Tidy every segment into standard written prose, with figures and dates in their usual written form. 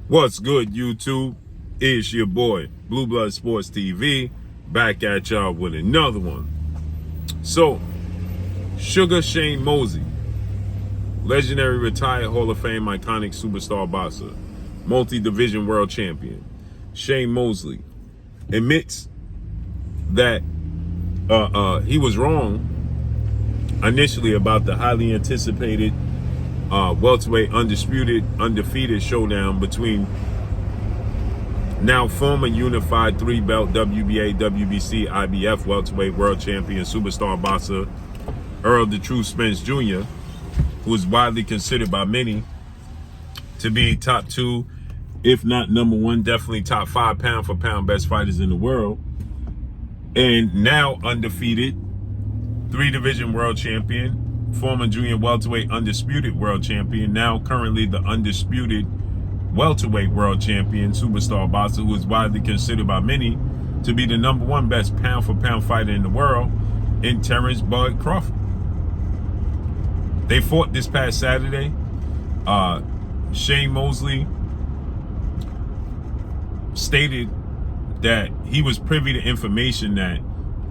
What's good, YouTube? It's your boy, Blue Blood Sports TV, back at y'all with another one. So, Sugar Shane Mosley, legendary retired Hall of Fame iconic superstar boxer, multi-division world champion, Shane Mosley, admits that he was wrong initially about the highly anticipated welterweight undefeated showdown between now former unified 3-belt WBA, WBC, IBF welterweight world champion superstar boxer Errol the True Spence Jr., who is widely considered by many to be top 2, if not number 1, definitely top 5 pound for pound best fighters in the world, and now undefeated 3-division world champion, former junior welterweight undisputed world champion, now currently the undisputed welterweight world champion superstar boxer, who is widely considered by many to be the number 1 best pound for pound fighter in the world, in Terrence Bud Crawford. They fought this past Saturday. Shane Mosley stated that he was privy to information that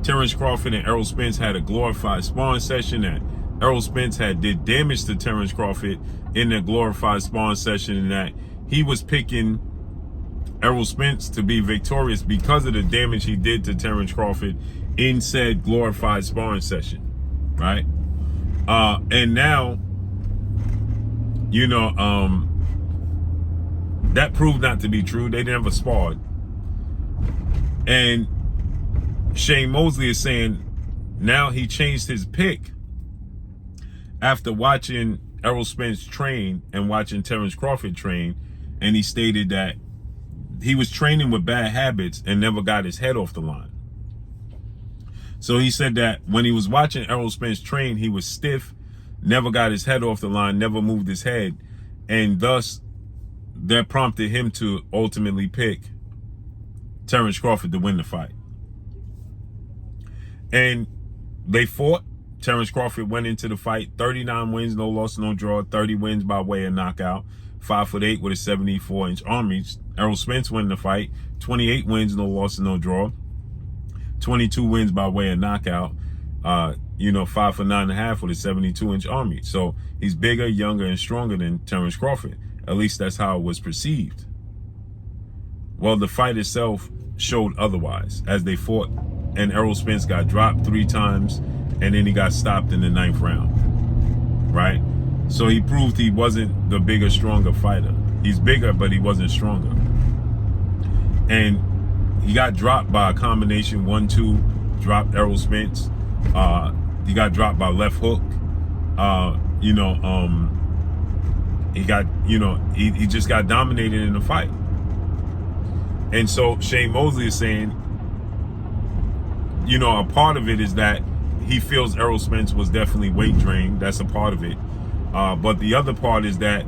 Terrence Crawford and Errol Spence had a glorified sparring session, that Errol Spence had did damage to Terrence Crawford in the glorified sparring session, and that he was picking Errol Spence to be victorious because of the damage he did to Terrence Crawford in said glorified sparring session, right? And now, that proved not to be true. They never sparred. And Shane Mosley is saying now he changed his pick after watching Errol Spence train and watching Terrence Crawford train, and he stated that he was training with bad habits and never got his head off the line. So he said that when he was watching Errol Spence train, he was stiff, never got his head off the line, never moved his head, and thus that prompted him to ultimately pick Terrence Crawford to win the fight. And they fought. Terrence Crawford went into the fight 39 wins, no loss, no draw, 30 wins by way of knockout, 5'8" with a 74-inch arm reach. Errol Spence won the fight, 28 wins, no loss, no draw, 22 wins by way of knockout, 5'9.5" with a 72-inch arm reach. So he's bigger, younger, and stronger than Terrence Crawford. At least that's how it was perceived. Well, the fight itself showed otherwise as they fought, and Errol Spence got dropped 3 times, and then he got stopped in the 9th round, right? So he proved he wasn't the bigger, stronger fighter. He's bigger, but he wasn't stronger. And he got dropped by a combination 1-2, dropped Errol Spence. He got dropped by left hook. He just got dominated in the fight. And so Shane Mosley is saying, a part of it is that he feels Errol Spence was definitely weight drained. That's a part of it. But the other part is that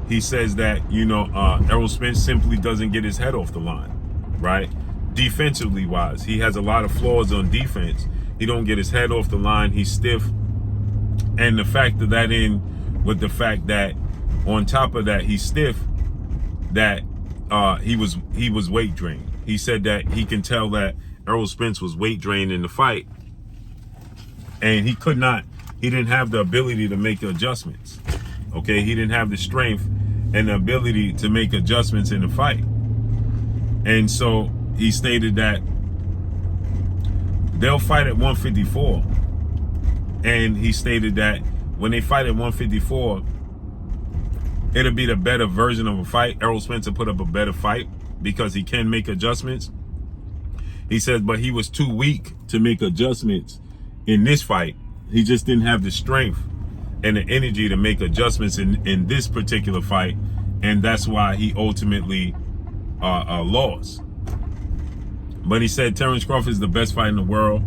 he says that, Errol Spence simply doesn't get his head off the line, right? Defensively wise, he has a lot of flaws on defense. He don't get his head off the line. He's stiff. And the fact of that with the fact that on top of that, he's stiff, that he was weight drained. He said that he can tell that Errol Spence was weight drained in the fight, and he didn't have the ability to make adjustments. Okay, he didn't have the strength and the ability to make adjustments in the fight. And so he stated that they'll fight at 154. And he stated that when they fight at 154, it'll be the better version of a fight. Errol Spence will put up a better fight because he can make adjustments. He says, but he was too weak to make adjustments in this fight. He just didn't have the strength and the energy to make adjustments in this particular fight. And that's why he ultimately lost. But he said Terrence Crawford is the best fighter in the world,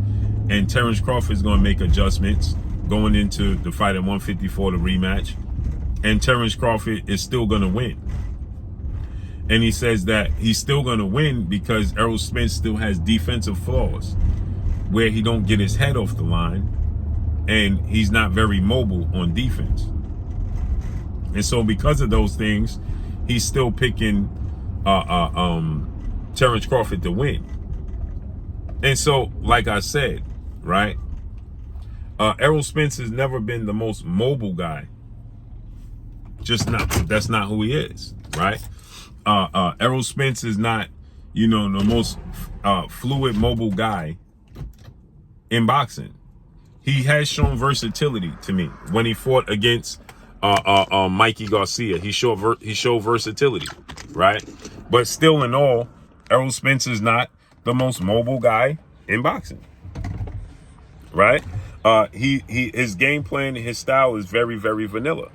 and Terrence Crawford is going to make adjustments going into the fight at 154, the rematch. And Terrence Crawford is still going to win. And he says that he's still going to win because Errol Spence still has defensive flaws where he don't get his head off the line, and he's not very mobile on defense. And so because of those things, he's still picking Terrence Crawford to win. And so, like I said, right, Errol Spence has never been the most mobile guy. Just not, that's not who he is, right? Errol Spence is not, the most fluid, mobile guy in boxing. He has shown versatility to me when he fought against Mikey Garcia. He showed versatility, right? But still, in all, Errol Spence is not the most mobile guy in boxing, right? His game plan, his style is very, very vanilla.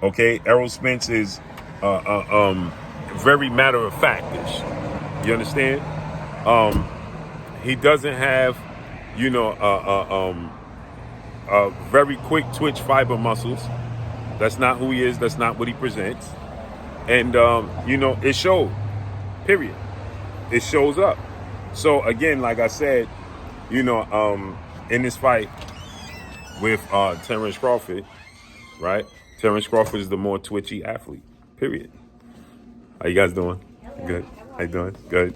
Okay, Errol Spence is very matter of factish. You understand? He doesn't have, very quick twitch fiber muscles. That's not who he is. That's not what he presents. And it showed. Period. It shows up. So again, like I said, in this fight with Terrence Crawford, right? Terrence Crawford is the more twitchy athlete. Period. How you guys doing? Hello. Good. How you doing? Good.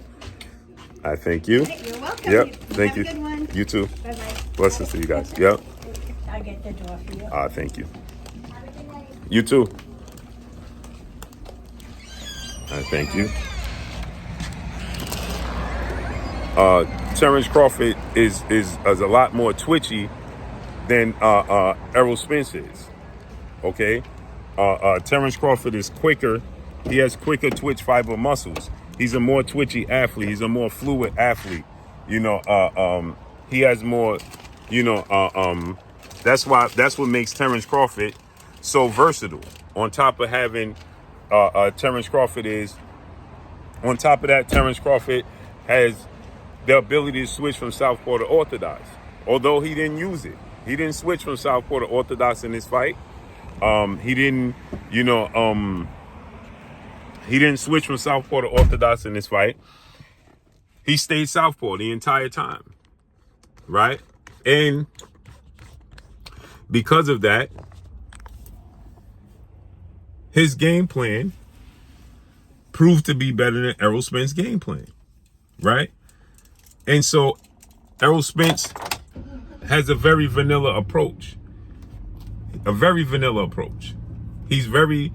I thank you. You're welcome. Yep. Thank you. Have a good one. You too. Bye-bye. Blessings to you guys. Yep. I'll get the door for you. Thank you. You too. Thank you. Terrence Crawford is a lot more twitchy than Errol Spence is. Okay? Terrence Crawford is quicker. He has quicker twitch fiber muscles. He's a more twitchy athlete. He's a more fluid athlete. He has more, that's what makes Terrence Crawford so versatile. On top of having Terrence Crawford has the ability to switch from southpaw to orthodox. Although he didn't use it. He didn't switch from southpaw to orthodox in this fight. He didn't switch from southpaw to orthodox in this fight. He stayed southpaw the entire time, right? And because of that, his game plan proved to be better than Errol Spence's game plan, right? And so Errol Spence has a very vanilla approach. He's very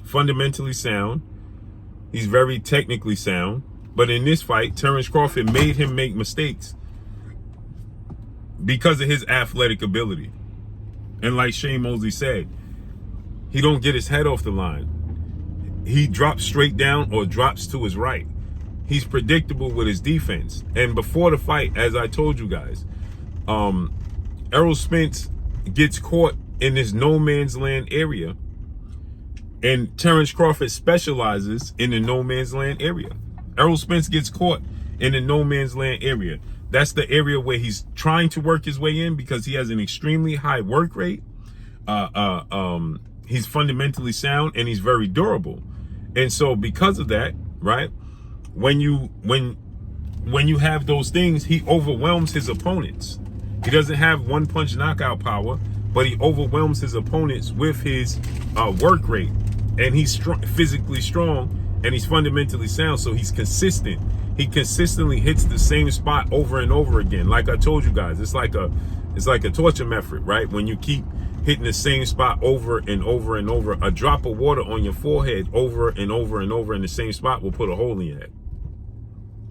fundamentally sound. He's very technically sound. But in this fight, Terrence Crawford made him make mistakes because of his athletic ability. And like Shane Mosley said, he don't get his head off the line. He drops straight down or drops to his right. He's predictable with his defense. And before the fight, as I told you guys, Errol Spence gets caught in this no man's land area. And Terrence Crawford specializes in the no man's land area. Errol Spence gets caught in the no man's land area. That's the area where he's trying to work his way in because he has an extremely high work rate. He's fundamentally sound and he's very durable. And so because of that, right, when you have those things, he overwhelms his opponents. He doesn't have one punch knockout power, but he overwhelms his opponents with his work rate. And he's physically strong and he's fundamentally sound, so he's consistent. He consistently hits the same spot over and over again. Like I told you guys, it's like a torture method, right? When you keep hitting the same spot over and over and over, a drop of water on your forehead over and over and over in the same spot will put a hole in your head,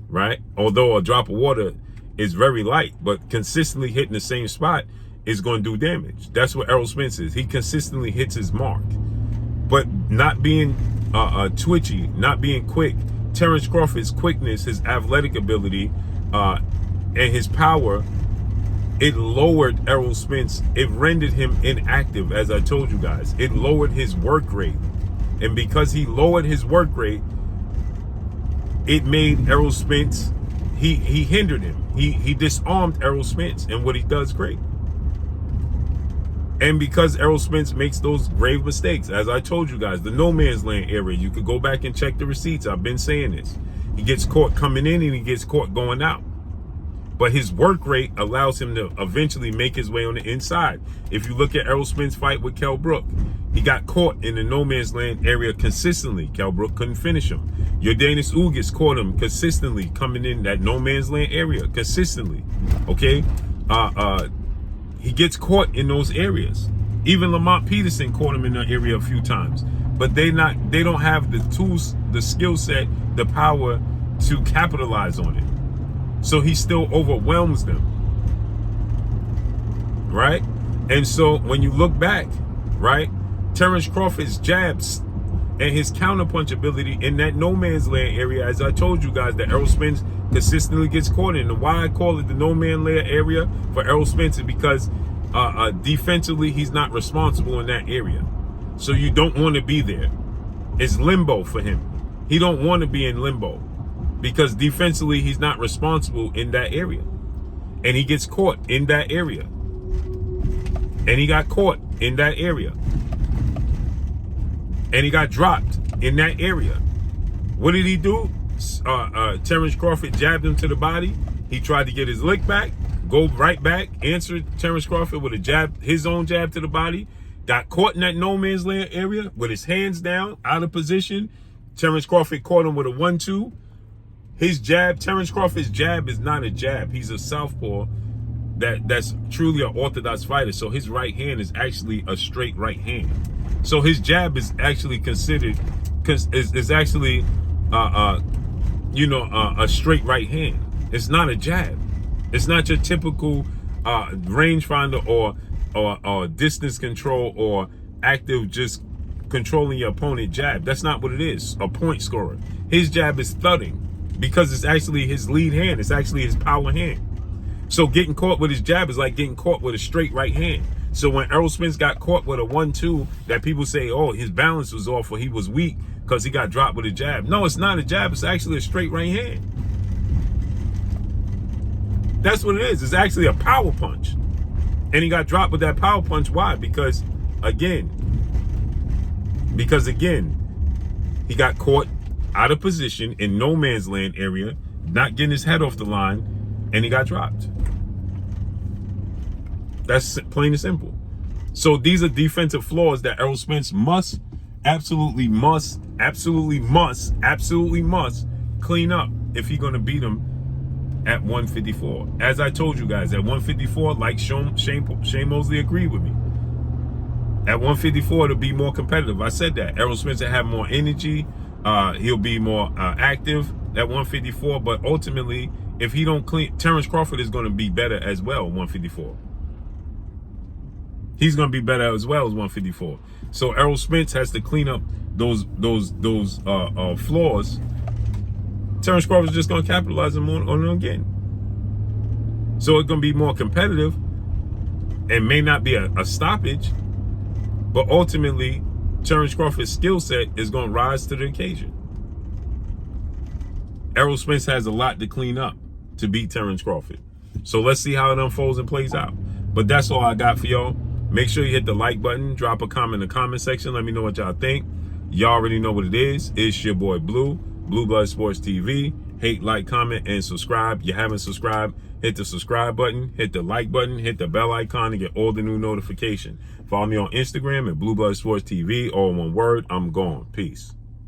right? Although a drop of water is very light, but consistently hitting the same spot is going to do damage. That's what Errol Spence is. He consistently hits his mark. But not being twitchy, not being quick, Terrence Crawford's quickness, his athletic ability, and his power, it lowered Errol Spence. It rendered him inactive, as I told you guys. It lowered his work rate. And because he lowered his work rate, it made Errol Spence, he hindered him. He disarmed Errol Spence and what he does great. And because Errol Spence makes those grave mistakes, as I told you guys, the no man's land area, you could go back and check the receipts. I've been saying this. He gets caught coming in and he gets caught going out. But his work rate allows him to eventually make his way on the inside. If you look at Errol Spence's fight with Kell Brook, He got caught in the no man's land area consistently. Kell Brook couldn't finish him. Jordanus Ugas caught him consistently coming in that no man's land area consistently. Okay, he gets caught in those areas. Even Lamont Peterson caught him in the area a few times, but they don't have the tools, the skill set, the power to capitalize on it. So he still overwhelms them, right? And so when you look back, right, Terrence Crawford's jabs and his counterpunch ability in that no man's land area, as I told you guys, that Errol Spence consistently gets caught in. And why I call it the no man land area for Errol Spence is because defensively he's not responsible in that area. So you don't want to be there. It's limbo for him. He don't want to be in limbo because defensively he's not responsible in that area. And he gets caught in that area. And he got caught in that area. And he got dropped in that area. What did he do? Terrence Crawford jabbed him to the body. He tried to get his lick back, go right back, answered Terrence Crawford with a jab, his own jab to the body. Got caught in that no man's land area with his hands down, out of position. Terrence Crawford caught him with a 1-2. His jab, Terrence Crawford's jab is not a jab. He's a southpaw that's truly an orthodox fighter. So his right hand is actually a straight right hand. So his jab is actually considered, is actually, a straight right hand. It's not a jab. It's not your typical rangefinder or distance control or active just controlling your opponent jab. That's not what it is. A point scorer. His jab is thudding because it's actually his lead hand. It's actually his power hand. So getting caught with his jab is like getting caught with a straight right hand. So when Errol Spence got caught with a 1-2, that people say, oh, his balance was off or he was weak because he got dropped with a jab. No, it's not a jab. It's actually a straight right hand. That's what it is. It's actually a power punch. And he got dropped with that power punch. Why? Because again, he got caught out of position in no man's land area, not getting his head off the line, and he got dropped. That's plain and simple. So these are defensive flaws that Errol Spence absolutely must clean up if he's going to beat him at 154. As I told you guys, at 154, like Shane Mosley agreed with me. At 154, to be more competitive. I said that. Errol Spence will have more energy. He'll be more active at 154. But ultimately, if he don't clean, Terrence Crawford is going to be better as well at 154. He's going to be better as well as 154. So Errol Spence has to clean up those flaws. Terrence Crawford is just going to capitalize on them again. So it's going to be more competitive and may not be a stoppage, but ultimately Terrence Crawford's skill set is going to rise to the occasion. Errol Spence has a lot to clean up to beat Terrence Crawford. So let's see how it unfolds and plays out. But that's all I got for y'all. Make sure you hit the like button, drop a comment in the comment section. Let me know what y'all think. Y'all already know what it is. It's your boy Blue, Blue Blood Sports TV. Hate, like, comment, and subscribe. You haven't subscribed, hit the subscribe button, hit the like button, hit the bell icon to get all the new notifications. Follow me on Instagram at Blue Blood Sports TV, all one word. I'm gone. Peace.